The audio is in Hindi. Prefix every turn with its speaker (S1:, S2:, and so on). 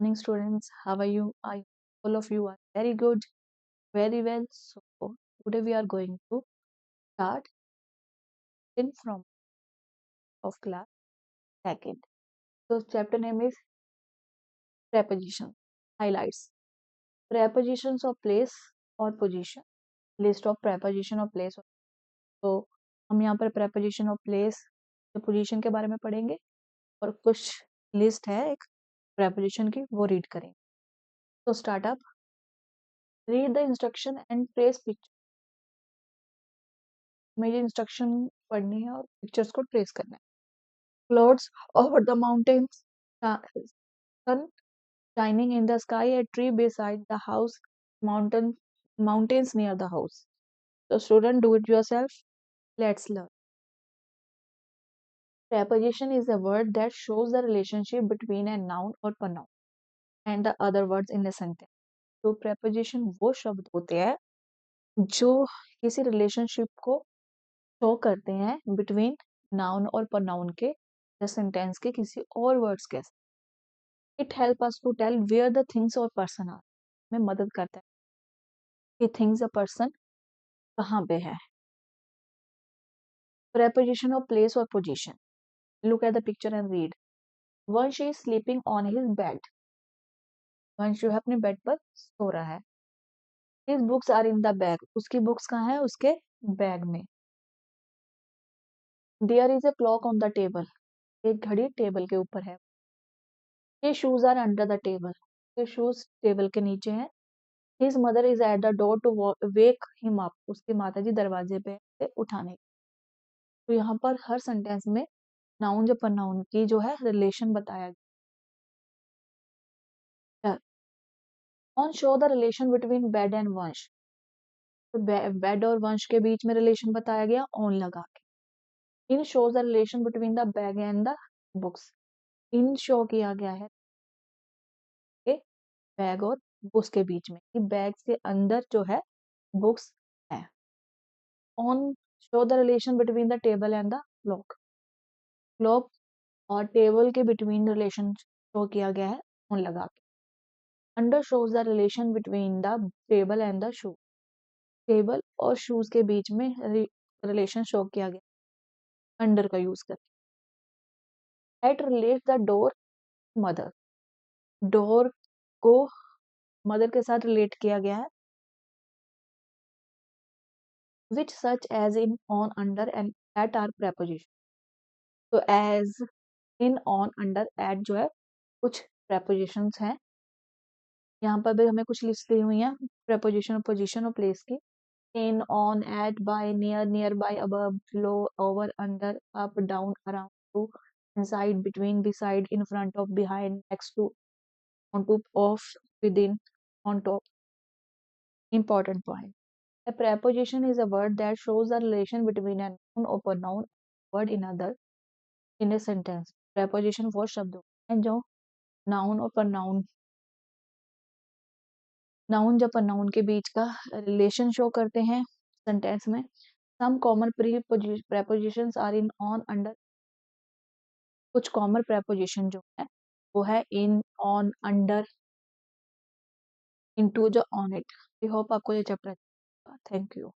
S1: Morning, students. How are you? All of you are very good, very well. So today we are going to start in from of class second. So chapter name is preposition. Highlights. Prepositions of place or position. List of preposition of place. तो हम यहाँ पर preposition of place या position के बारे में पढ़ेंगे और कुछ लिस्ट है एक preposition की वो रीड करेंगे. तो start up. Read the instruction and trace picture. मुझे इंस्ट्रक्शन पढ़नी है और पिक्चर्स को ट्रेस करना है. Clouds over the mountains, sun shining in the sky, a tree beside the house, mountains near the house. So student, do it yourself. Let's learn. Preposition is a word that shows the relationship between a noun or pronoun and the other words in a sentence. तो preposition वो शब्द होते हैं जो किसी रिलेशनशिप को शो करते हैं बिटवीन नाउन और pronoun के या सेंटेंस के किसी और वर्ड्स के. It help us to tell where the things और पर्सन आर. में मदद करता है कि थिंग्स या पर्सन कहाँ पे है. प्रेपोजिशन ऑफ प्लेस और position. Look at the picture and read. Vansh is sleeping on his bed. Vansh जो है अपने बेड पर सो रहा है. His books are in the bag. उसकी बुक्स कहाँ है? उसके बैग में. There is a clock on the table. एक घड़ी टेबल के ऊपर है. His shoes are under the table. ये शूज टेबल के नीचे हैं. His mother is at the door to wake him up. उसकी माता जी दरवाजे पे से उठाने. तो यहाँ पर हर सेंटेंस में नाउन या प्रोनाउन की जो है रिलेशन बताया गया. On show the relation between bed and वंश. तो बेड और वंश के बीच में रिलेशन बताया गया ऑन लगा के. In shows the relation between the bag and the books. In शो किया गया है बैग और बुक्स के बीच में कि बैग के अंदर जो है बुक्स है. On show the relation between the table and the clock. Clock और टेबल के बिटवीन रिलेशन शो किया गया है ऑन लगा के. Under shows the relation between the table and the shoe. Table और शूज के बीच में रिलेशन शो किया गया अंडर का यूज करके. At relate the door mother. Door को मदर के साथ रिलेट किया गया है. Which such as in on under and at are preposition. तो as in on under at जो है कुछ प्रेपोजिशंस हैं. यहाँ पर भी हमें कुछ लिस्ट दी हुई है प्रेपोजिशन पोजिशन और प्लेस की. In on at by near near by above below over under up down around to inside between beside in front of behind next to on top of within on top. Important point. A preposition is a word that shows the relation between a noun or pronoun word in other in a sentence. Preposition वो शब्द हैं जो नाउन और pronoun नाउन जब pronoun के बीच का रिलेशन शो करते हैं सेंटेंस में. Some common prepositions are in on under. कुछ कॉमन प्रेपोजिशन जो है वो है इन ऑन अंडर इनटू जो ऑन इट. आई होप आपको ये चैप्टर. Thank you.